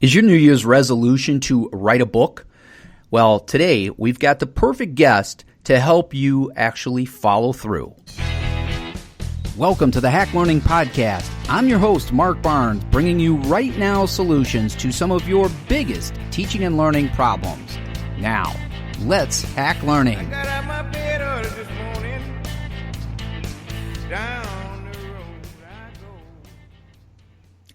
Is your New Year's resolution to write a book? Well, today we've got the perfect guest to help you actually follow through. Welcome to the Hack Learning Podcast. I'm your host, Mark Barnes, bringing you right now solutions to some of your biggest teaching and learning problems. Now, let's hack learning. I got out my bed early this morning. Down the road I go.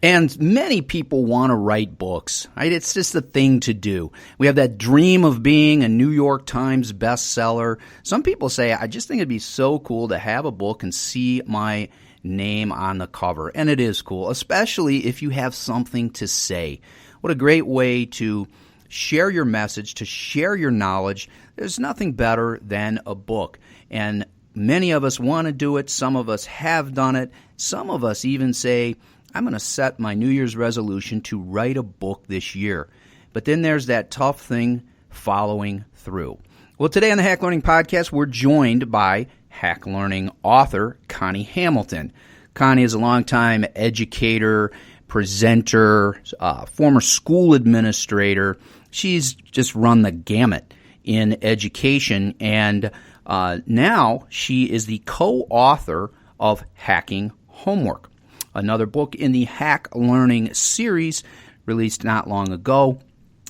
And many people want to write books, right? It's just a thing to do. We have that dream of being a New York Times bestseller. Some people say, I just think it'd be so cool to have a book and see my name on the cover. And it is cool, especially if you have something to say. What a great way to share your message, to share your knowledge. There's nothing better than a book. And many of us want to do it. Some of us have done it. Some of us even say, I'm going to set my New Year's resolution to write a book this year. But then there's that tough thing, following through. Well, today on the Hack Learning Podcast, we're joined by Hack Learning author Connie Hamilton. Connie is a longtime educator, presenter, former school administrator. She's just run the gamut in education, and now she is the co-author of Hacking Homework, another book in the Hack Learning series released not long ago.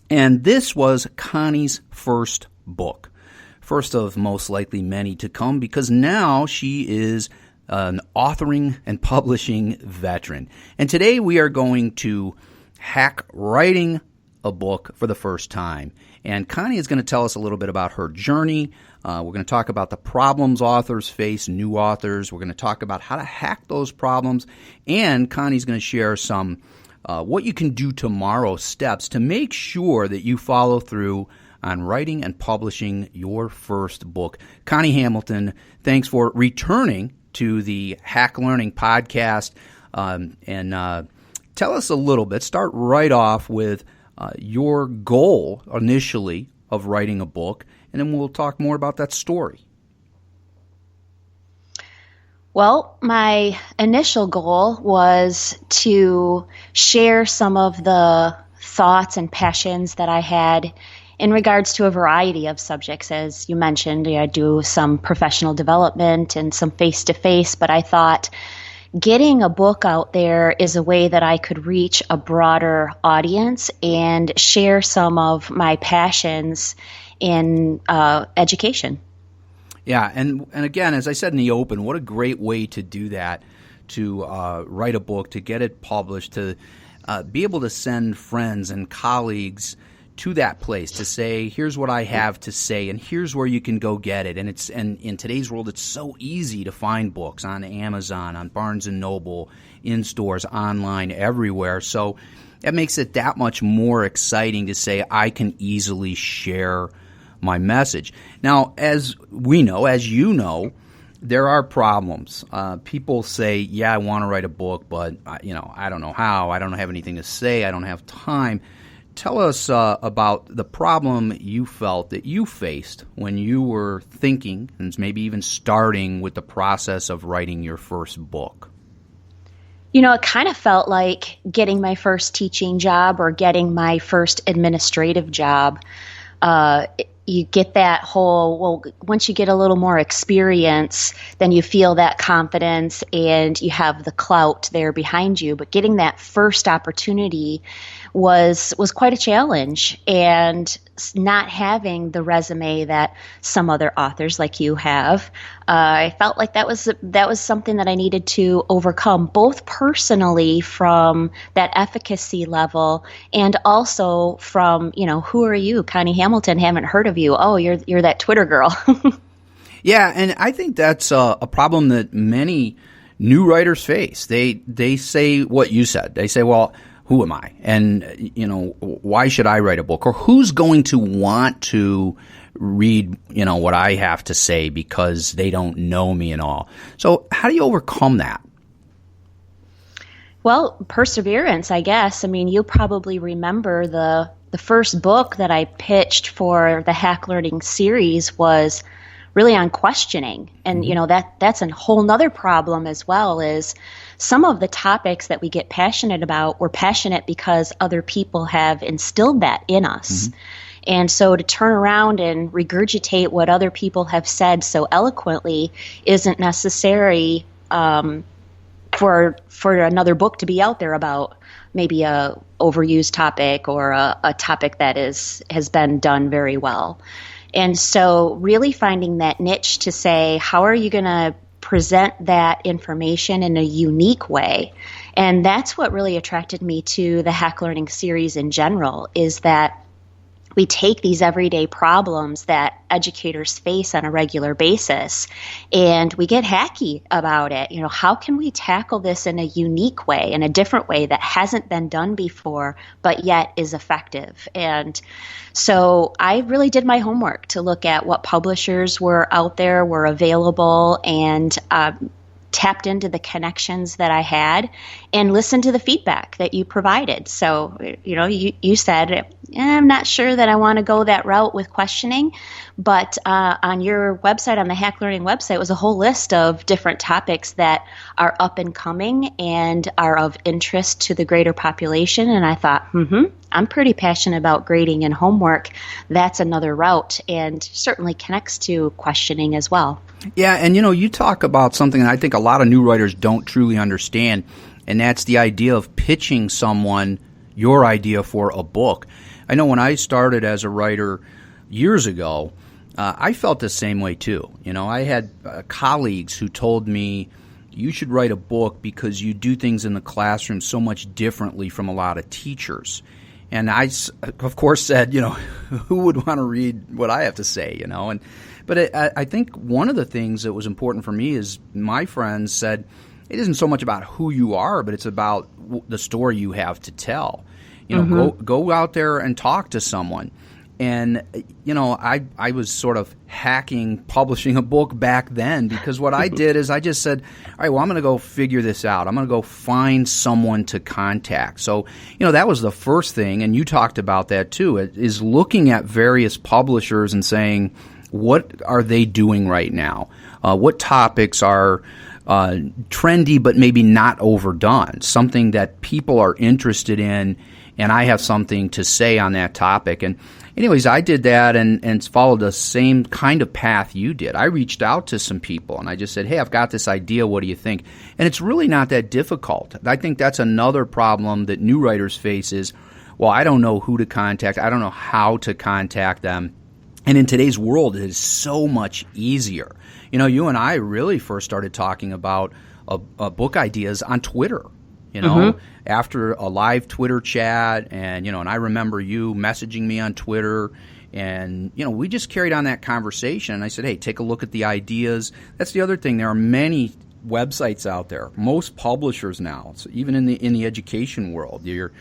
And this was Connie's first book. First of most likely many to come, because now she is an authoring and publishing veteran. And today we are going to hack writing a book for the first time. And Connie is going to tell us a little bit about her journey. We're going to talk about the problems authors face, new authors. We're going to talk about how to hack those problems. And Connie's going to share some what you can do tomorrow steps to make sure that you follow through on writing and publishing your first book. Connie Hamilton, thanks for returning to the Hack Learning Podcast. And tell us a little bit, start right off with your goal initially of writing a book, and then we'll talk more about that story. Well, my initial goal was to share some of the thoughts and passions that I had in regards to a variety of subjects. As you mentioned, I do some professional development and some face-to-face, but I thought getting a book out there is a way that I could reach a broader audience and share some of my passions in education. Yeah, and again, as I said in the open, what a great way to do that, to write a book, to get it published, to be able to send friends and colleagues to that place to say, here's what I have to say, and here's where you can go get it. And in today's world, it's so easy to find books on Amazon, on Barnes & Noble, in stores, online, everywhere. So that makes it that much more exciting to say, I can easily share my message. Now, as we know, as you know, there are problems. People say, yeah, I want to write a book, but I don't know how. I don't have anything to say. I don't have time. Tell us about the problem you felt that you faced when you were thinking and maybe even starting with the process of writing your first book. It kind of felt like getting my first teaching job or getting my first administrative job. You get that once you get a little more experience, then you feel that confidence and you have the clout there behind you. But getting that first opportunity was quite a challenge, and not having the resume that some other authors like you have, I felt like that was something that I needed to overcome, both personally from that efficacy level and also from, who are you, Connie Hamilton? Haven't heard of you. Oh, you're that Twitter girl. Yeah, and I think that's a problem that many new writers face. They say what you said. They say, well, who am I? And, why should I write a book? Or who's going to want to read, what I have to say because they don't know me and all? So how do you overcome that? Well, perseverance, I guess. I mean, you probably remember the first book that I pitched for the Hack Learning series was really on questioning. And, that's a whole nother problem as well, is some of the topics that we get passionate about, we're passionate because other people have instilled that in us. And so to turn around and regurgitate what other people have said so eloquently isn't necessary for another book to be out there about maybe a overused topic or a topic that has been done very well. And so really finding that niche to say, how are you going to present that information in a unique way? And that's what really attracted me to the Hack Learning series in general, is that we take these everyday problems that educators face on a regular basis and we get hacky about it. How can we tackle this in a unique way, in a different way that hasn't been done before, but yet is effective? And so I really did my homework to look at what publishers were out there, were available, and tapped into the connections that I had and listened to the feedback that you provided. So, you said, I'm not sure that I want to go that route with questioning, but on your website, on the Hack Learning website, was a whole list of different topics that are up and coming and are of interest to the greater population. And I thought, I'm pretty passionate about grading and homework. That's another route, and certainly connects to questioning as well. Yeah, and you talk about something that I think a lot of new writers don't truly understand, and that's the idea of pitching someone your idea for a book. I know when I started as a writer years ago, I felt the same way too. I had colleagues who told me, you should write a book because you do things in the classroom so much differently from a lot of teachers. And I, of course, said, who would want to read what I have to say, But I think one of the things that was important for me is my friends said, it isn't so much about who you are, but it's about the story you have to tell. Go out there and talk to someone. And, I was sort of hacking publishing a book back then, because what I did is I just said, all right, well, I'm going to go figure this out. I'm going to go find someone to contact. So, that was the first thing, and you talked about that too, is looking at various publishers and saying, what are they doing right now? What topics are trendy but maybe not overdone, something that people are interested in, and I have something to say on that topic. And anyways, I did that and followed the same kind of path you did. I reached out to some people and I just said, hey, I've got this idea. What do you think? And it's really not that difficult. I think that's another problem that new writers face is, well, I don't know who to contact. I don't know how to contact them. And in today's world, it is so much easier. You and I really first started talking about book ideas on Twitter. After a live Twitter chat, and and I remember you messaging me on Twitter, and we just carried on that conversation. And I said, hey, take a look at the ideas. That's the other thing. There are many websites out there. Most publishers now, so even in the education world, your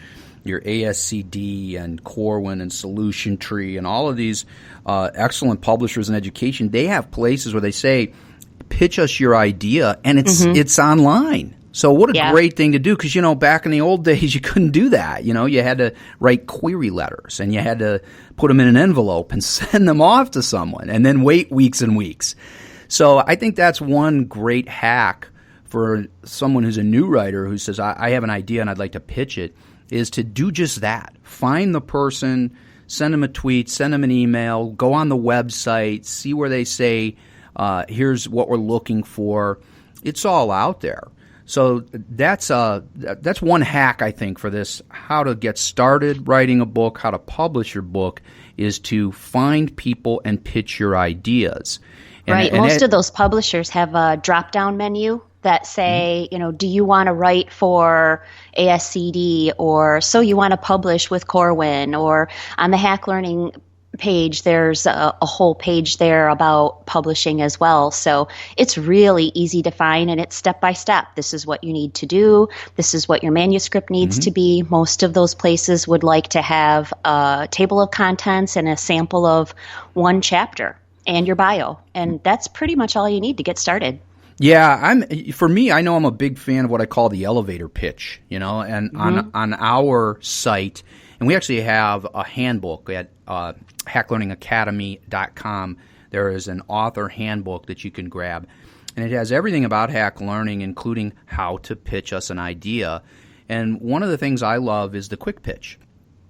ASCD and Corwin and Solution Tree and all of these excellent publishers in education, they have places where they say, pitch us your idea, and it's online. So what a great thing to do, because, back in the old days, you couldn't do that. You had to write query letters, and you had to put them in an envelope and send them off to someone and then wait weeks and weeks. So I think that's one great hack for someone who's a new writer who says, I have an idea and I'd like to pitch it, is to do just that. Find the person, send them a tweet, send them an email, go on the website, see where they say, here's what we're looking for. It's all out there. So that's one hack, I think, for this, how to get started writing a book, how to publish your book, is to find people and pitch your ideas. Right. Most of those publishers have a drop-down menu that say, do you want to write for ASCD, or so you want to publish with Corwin, or on the Hack Learning page, there's a whole page there about publishing as well. So it's really easy to find, and it's step by step. This is what you need to do. This is what your manuscript needs to be. Most of those places would like to have a table of contents and a sample of one chapter and your bio. And that's pretty much all you need to get started. Yeah, for me, I know I'm a big fan of what I call the elevator pitch, and on our site, and we actually have a handbook at hacklearningacademy.com. there is an author handbook that you can grab. And it has everything about hack learning, including how to pitch us an idea. And one of the things I love is the quick pitch.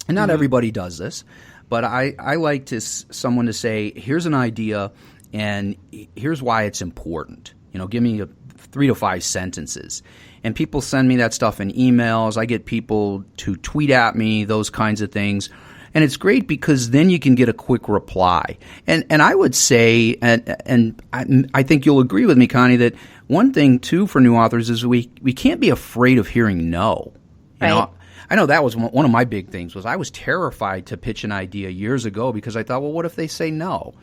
And not everybody does this, but I like someone to say, here's an idea, and here's why it's important. Give me 3 to 5 sentences. And people send me that stuff in emails. I get people to tweet at me, those kinds of things. And it's great because then you can get a quick reply. And I would say, and I think you'll agree with me, Connie, that one thing, too, for new authors is we can't be afraid of hearing no. Right. I know that was one of my big things. Was I was terrified to pitch an idea years ago because I thought, well, what if they say no?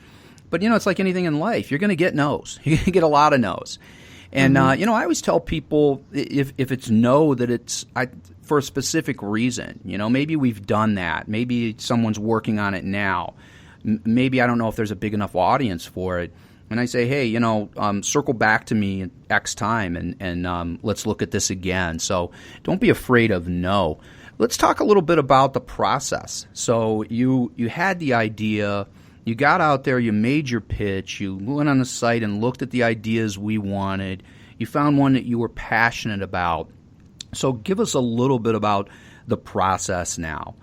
But, it's like anything in life. You're going to get no's. You're going to get a lot of no's. And, I always tell people if it's no, that it's for a specific reason. Maybe we've done that. Maybe someone's working on it now. Maybe I don't know if there's a big enough audience for it. And I say, hey, circle back to me in X time and let's look at this again. So don't be afraid of no. Let's talk a little bit about the process. So you had the idea, you got out there, you made your pitch, you went on the site and looked at the ideas we wanted. You found one that you were passionate about. So give us a little bit about the process now.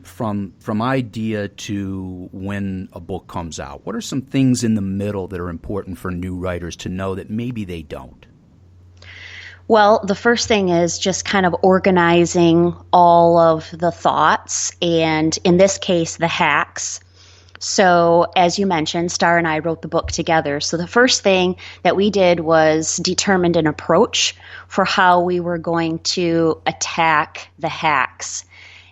From idea to when a book comes out? What are some things in the middle that are important for new writers to know that maybe they don't? Well, the first thing is just kind of organizing all of the thoughts, and in this case, the hacks. So as you mentioned, Star and I wrote the book together. So the first thing that we did was determined an approach for how we were going to attack the hacks.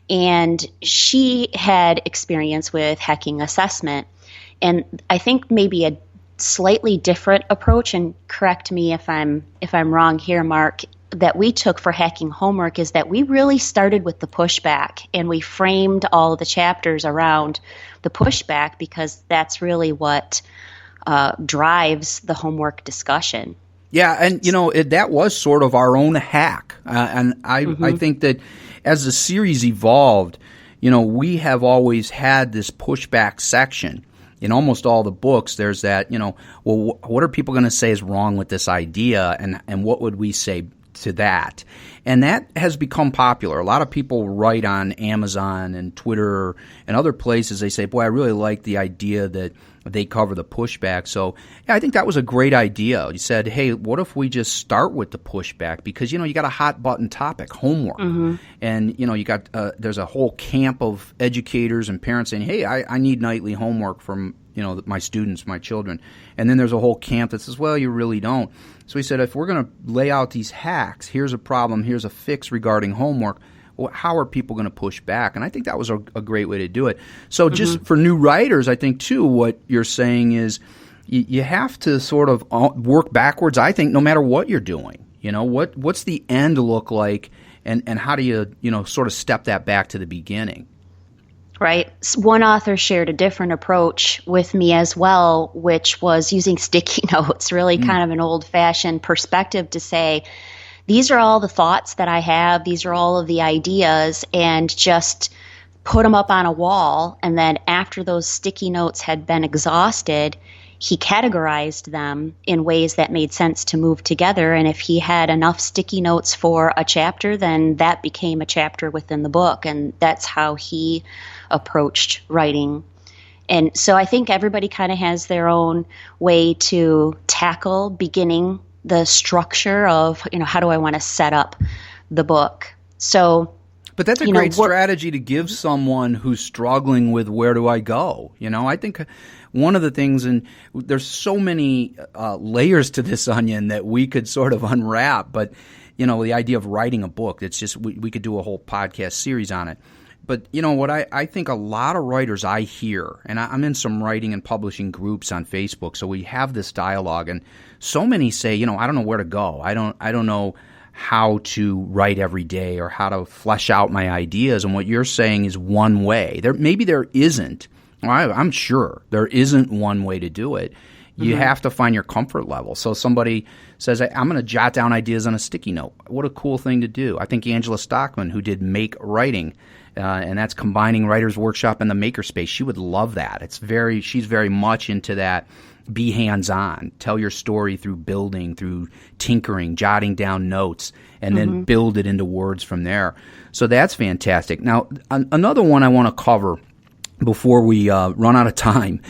And she had experience with hacking assessment. And I think maybe a slightly different approach, and correct me if I'm wrong here, Mark, that we took for hacking homework is that we really started with the pushback, and we framed all the chapters around the pushback because that's really what drives the homework discussion. Yeah, and that was sort of our own hack. And I think that as the series evolved, we have always had this pushback section. In almost all the books, there's that, well, what are people going to say is wrong with this idea, and what would we say to that? And that has become popular. A lot of people write on Amazon and Twitter and other places. They say, boy, I really like the idea that they cover the pushback. So yeah, I think that was a great idea. You said, hey, what if we just start with the pushback? Because, you got a hot button topic, homework. And, you got there's a whole camp of educators and parents saying, hey, I need nightly homework from, my students, my children. And then there's a whole camp that says, well, you really don't. So we said, if we're going to lay out these hacks, here's a problem, here's a fix regarding homework, how are people going to push back? And I think that was a great way to do it. So just for new writers, I think, too, what you're saying is you have to sort of work backwards, I think, no matter what you're doing. What's the end look like, and how do you, sort of step that back to the beginning? Right. One author shared a different approach with me as well, which was using sticky notes, really kind of an old-fashioned perspective to say, these are all the thoughts that I have, these are all of the ideas, and just put them up on a wall. And then after those sticky notes had been exhausted, he categorized them in ways that made sense to move together. And if he had enough sticky notes for a chapter, then that became a chapter within the book. And that's how he approached writing. And so I think everybody kind of has their own way to tackle beginning the structure of, how do I want to set up the book? So, but that's a great strategy to give someone who's struggling with where do I go? I think one of the things, and there's so many layers to this onion that we could sort of unwrap, but, the idea of writing a book, it's just, we could do a whole podcast series on it. But, what I think a lot of writers I hear, and I'm in some writing and publishing groups on Facebook, so we have this dialogue, and so many say, I don't know where to go. I don't know how to write every day or how to flesh out my ideas. And what you're saying is one way. Maybe there isn't. Well, I'm sure there isn't one way to do it. You have to find your comfort level. So somebody says, I'm going to jot down ideas on a sticky note. What a cool thing to do. I think Angela Stockman, who did Make Writing, and that's combining Writer's Workshop and the Makerspace. She would love that. She's very much into that. Be hands-on. Tell your story through building, through tinkering, jotting down notes, and then build it into words from there. So that's fantastic. Now, another one I want to cover before we run out of time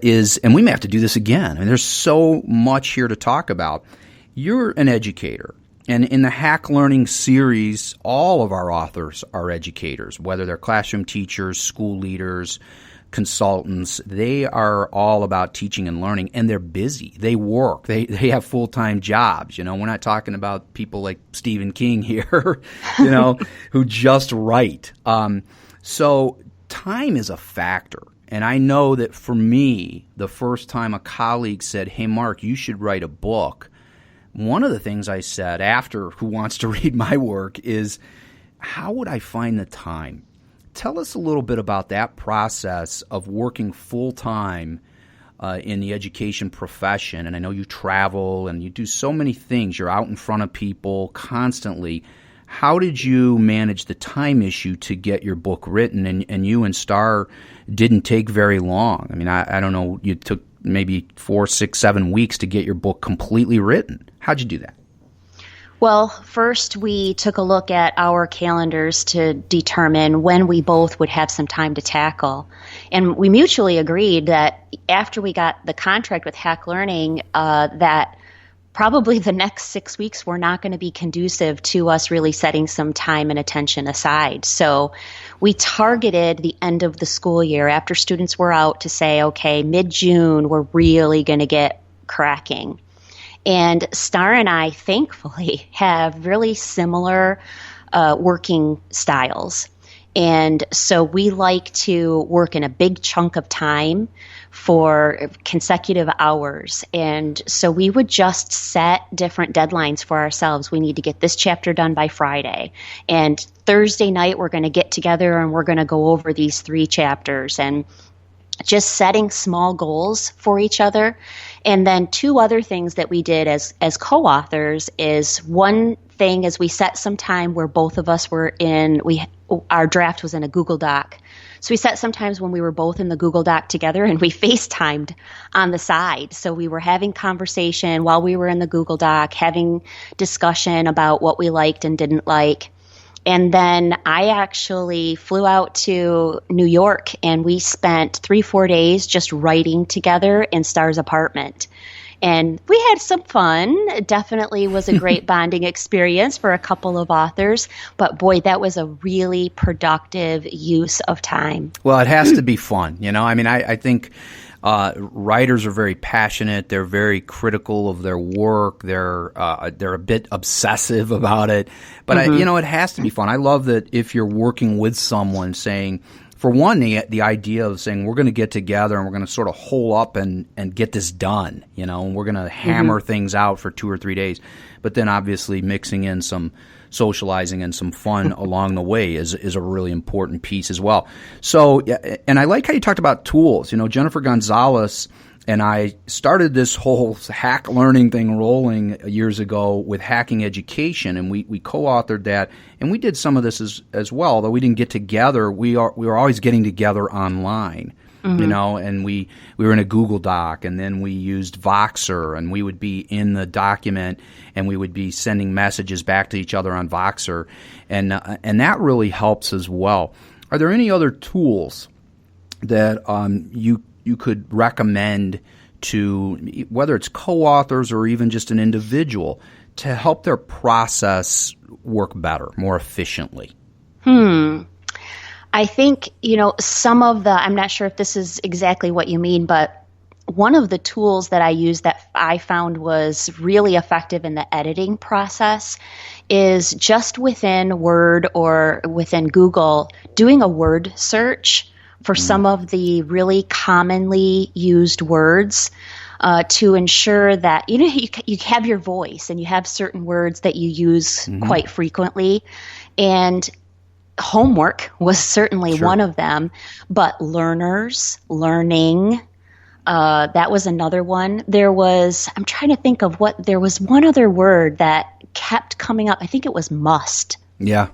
is, and we may have to do this again. I mean, there's so much here to talk about. You're an educator. And in the Hack Learning series, all of our authors are educators, whether they're classroom teachers, school leaders, consultants. They are all about teaching and learning, and they're busy. They work. They have full-time jobs. We're not talking about people like Stephen King here, who just write. So time is a factor. And I know that for me, the first time a colleague said, "Hey, Mark, you should write a book," one of the things I said after Who Wants to Read My Work is, how would I find the time? Tell us a little bit about that process of working full-time in the education profession. And I know you travel and you do so many things. You're out in front of people constantly. How did you manage the time issue to get your book written? And you and Star didn't take very long. I mean, I don't know, you took maybe 4, 6, 7 weeks to get your book completely written. How'd you do that? Well, first we took a look at our calendars to determine when we both would have some time to tackle. And we mutually agreed that after we got the contract with Hack Learning, that probably the next 6 weeks were not going to be conducive to us really setting some time and attention aside. So we targeted the end of the school year after students were out to say, okay, mid-June, we're really going to get cracking. And Star and I, thankfully, have really similar working styles. And so we like to work in a big chunk of time for consecutive hours. And so we would just set different deadlines for ourselves. We need to get this chapter done by Friday. And Thursday night, we're going to get together and we're going to go over these 3 chapters. And just setting small goals for each other. And then 2 other things that we did as co-authors is, one thing is we set some time where both of us were our draft was in a Google Doc. So we set some times when we were both in the Google Doc together, and we FaceTimed on the side. So we were having conversation while we were in the Google Doc, having discussion about what we liked and didn't like. And then I actually flew out to New York, and we spent 3-4 days just writing together in Star's apartment. And we had some fun. It definitely was a great bonding experience for a couple of authors. But boy, that was a really productive use of time. Well, it has to be fun. I mean, I think writers are very passionate. They're very critical of their work. They're a bit obsessive about it. But it has to be fun. I love that if you're working with someone, saying, for one, the idea of saying we're going to get together and we're going to sort of hole up and get this done, and we're going to hammer things out for 2 or 3 days. But then obviously mixing in some socializing and some fun along the way is a really important piece as well. So, and I like how you talked about tools. Jennifer Gonzalez and I started this whole hack learning thing rolling years ago with Hacking Education, and we co-authored that, and we did some of this as well. Although we didn't get together, we were always getting together online. And we were in a Google Doc, and then we used Voxer, and we would be in the document, and we would be sending messages back to each other on Voxer, and that really helps as well. Are there any other tools that you could recommend to, whether it's co-authors or even just an individual, to help their process work better, more efficiently? I think, some of I'm not sure if this is exactly what you mean, but one of the tools that I used that I found was really effective in the editing process is just within Word or within Google, doing a word search for some of the really commonly used words to ensure that, you have your voice and you have certain words that you use quite frequently. And homework was certainly one of them, but learners, learning, that was another one. I'm trying to think of there was one other word that kept coming up. I think it was must. Yeah.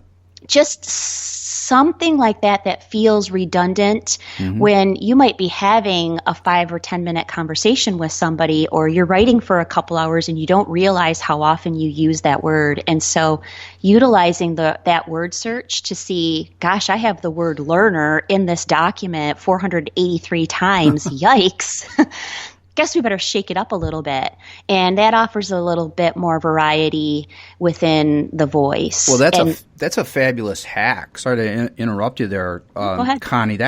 just something like that feels redundant when you might be having a 5 or 10 minute conversation with somebody, or you're writing for a couple hours and you don't realize how often you use that word. And so utilizing that word search to see, gosh, I have the word learner in this document 483 times. Yikes. Guess we better shake it up a little bit. And that offers a little bit more variety within the voice. Well, that's a fabulous hack. Sorry to interrupt you there, Go ahead. Connie.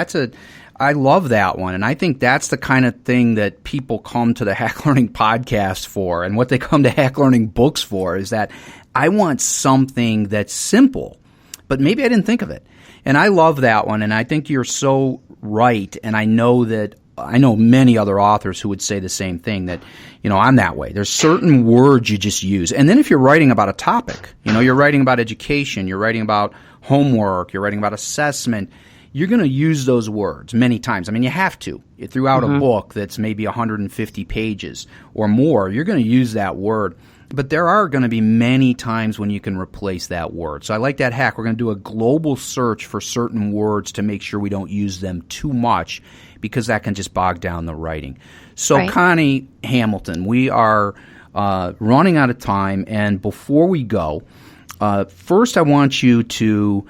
I love that one. And I think that's the kind of thing that people come to the Hack Learning podcast for, and what they come to Hack Learning books for, is that I want something that's simple, but maybe I didn't think of it. And I love that one. And I think you're so right. And I know many other authors who would say the same thing, that, I'm that way. There's certain words you just use. And then if you're writing about a topic, you're writing about education, you're writing about homework, you're writing about assessment, you're going to use those words many times. I mean, you have to. Throughout a book that's maybe 150 pages or more, you're going to use that word. But there are going to be many times when you can replace that word. So I like that hack. We're going to do a global search for certain words to make sure we don't use them too much, because that can just bog down the writing. So, right. Connie Hamilton, we are running out of time. And before we go, first I want you to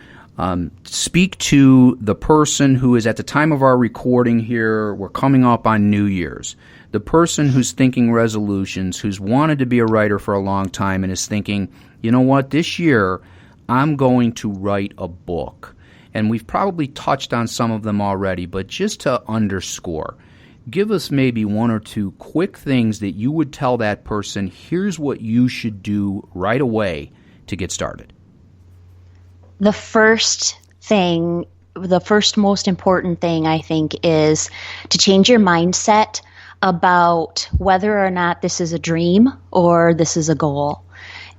speak to the person who is, at the time of our recording here, we're coming up on New Year's. The person who's thinking resolutions, who's wanted to be a writer for a long time and is thinking, you know what, this year I'm going to write a book. And we've probably touched on some of them already, but just to underscore, give us maybe one or two quick things that you would tell that person, here's what you should do right away to get started. The first most important thing, I think, is to change your mindset about whether or not this is a dream or this is a goal.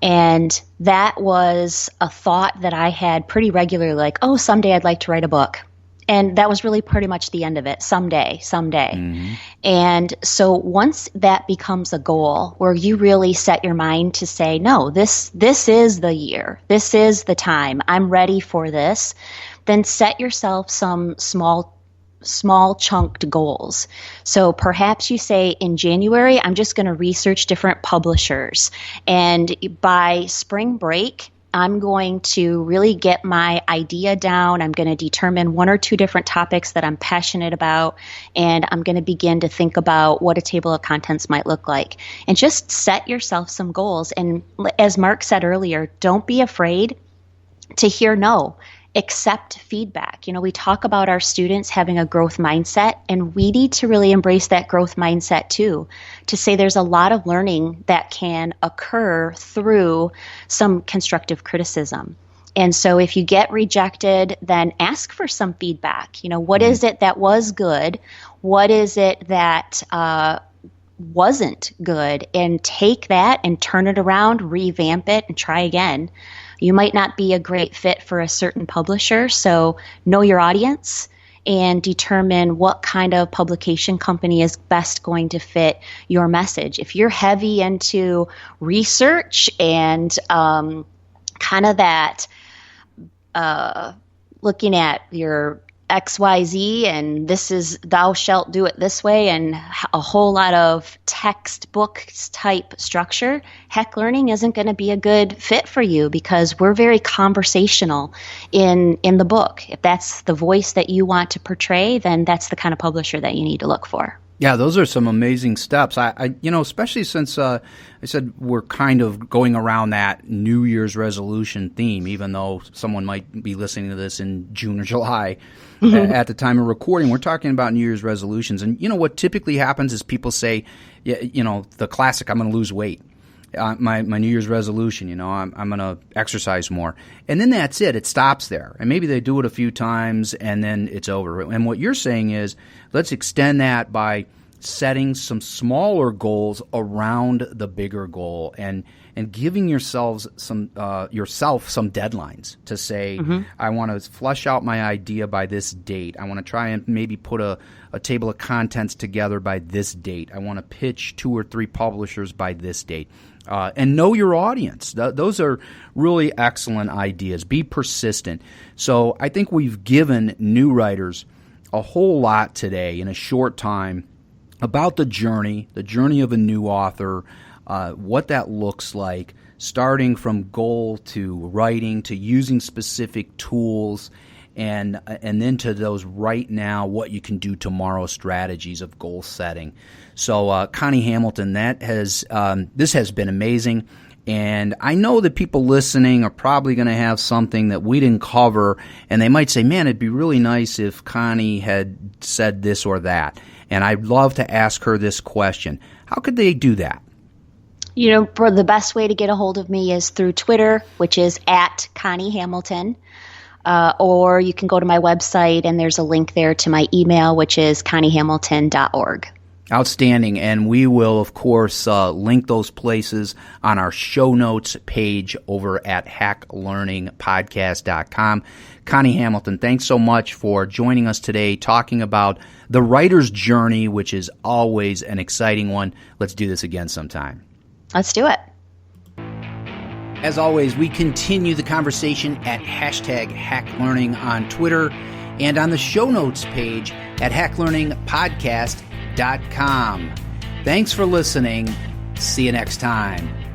And that was a thought that I had pretty regularly, like, oh, someday I'd like to write a book. And that was really pretty much the end of it. Someday. Mm-hmm. And so once that becomes a goal where you really set your mind to say, no, this is the year, this is the time, I'm ready for this, then set yourself some small chunked goals. So perhaps you say, in January, I'm just going to research different publishers. And by spring break, I'm going to really get my idea down. I'm going to determine one or two different topics that I'm passionate about, and I'm going to begin to think about what a table of contents might look like. And just set yourself some goals. And as Mark said earlier, don't be afraid to hear no. Accept feedback. We talk about our students having a growth mindset, and we need to really embrace that growth mindset too, to say there's a lot of learning that can occur through some constructive criticism. And so if you get rejected, then ask for some feedback. What is it that was good? What is it that wasn't good? And take that and turn it around, revamp it, and try again. You might not be a great fit for a certain publisher, so know your audience and determine what kind of publication company is best going to fit your message. If you're heavy into research and kind of that looking at your XYZ and this is thou shalt do it this way and a whole lot of textbook type structure, Hack Learning isn't going to be a good fit for you, because we're very conversational in the book. If that's the voice that you want to portray, then that's the kind of publisher that you need to look for. Yeah, those are some amazing steps. I especially since I said we're kind of going around that New Year's resolution theme, even though someone might be listening to this in June or July at the time of recording. We're talking about New Year's resolutions. And, what typically happens is people say, the classic, I'm going to lose weight. My New Year's resolution, I'm going to exercise more. And then that's it. It stops there. And maybe they do it a few times and then it's over. And what you're saying is, let's extend that by setting some smaller goals around the bigger goal and giving yourself some deadlines to say, I want to flesh out my idea by this date. I want to try and maybe put a table of contents together by this date. I want to pitch 2 or 3 publishers by this date. And know your audience. Those are really excellent ideas. Be persistent. So I think we've given new writers a whole lot today in a short time about the journey of a new author, what that looks like, starting from goal to writing to using specific tools, and then to those right now, what you can do tomorrow strategies of goal setting. So Connie Hamilton, this has been amazing. And I know that people listening are probably going to have something that we didn't cover, and they might say, man, it'd be really nice if Connie had said this or that. And I'd love to ask her this question. How could they do that? For the best way to get a hold of me is through Twitter, which is @ConnieHamilton. Or you can go to my website, and there's a link there to my email, which is conniehamilton.org. Outstanding. And we will, of course, link those places on our show notes page over at hacklearningpodcast.com. Connie Hamilton, thanks so much for joining us today, talking about the writer's journey, which is always an exciting one. Let's do this again sometime. Let's do it. As always, we continue the conversation at #HackLearning on Twitter and on the show notes page at hacklearningpodcast.com. Thanks for listening. See you next time.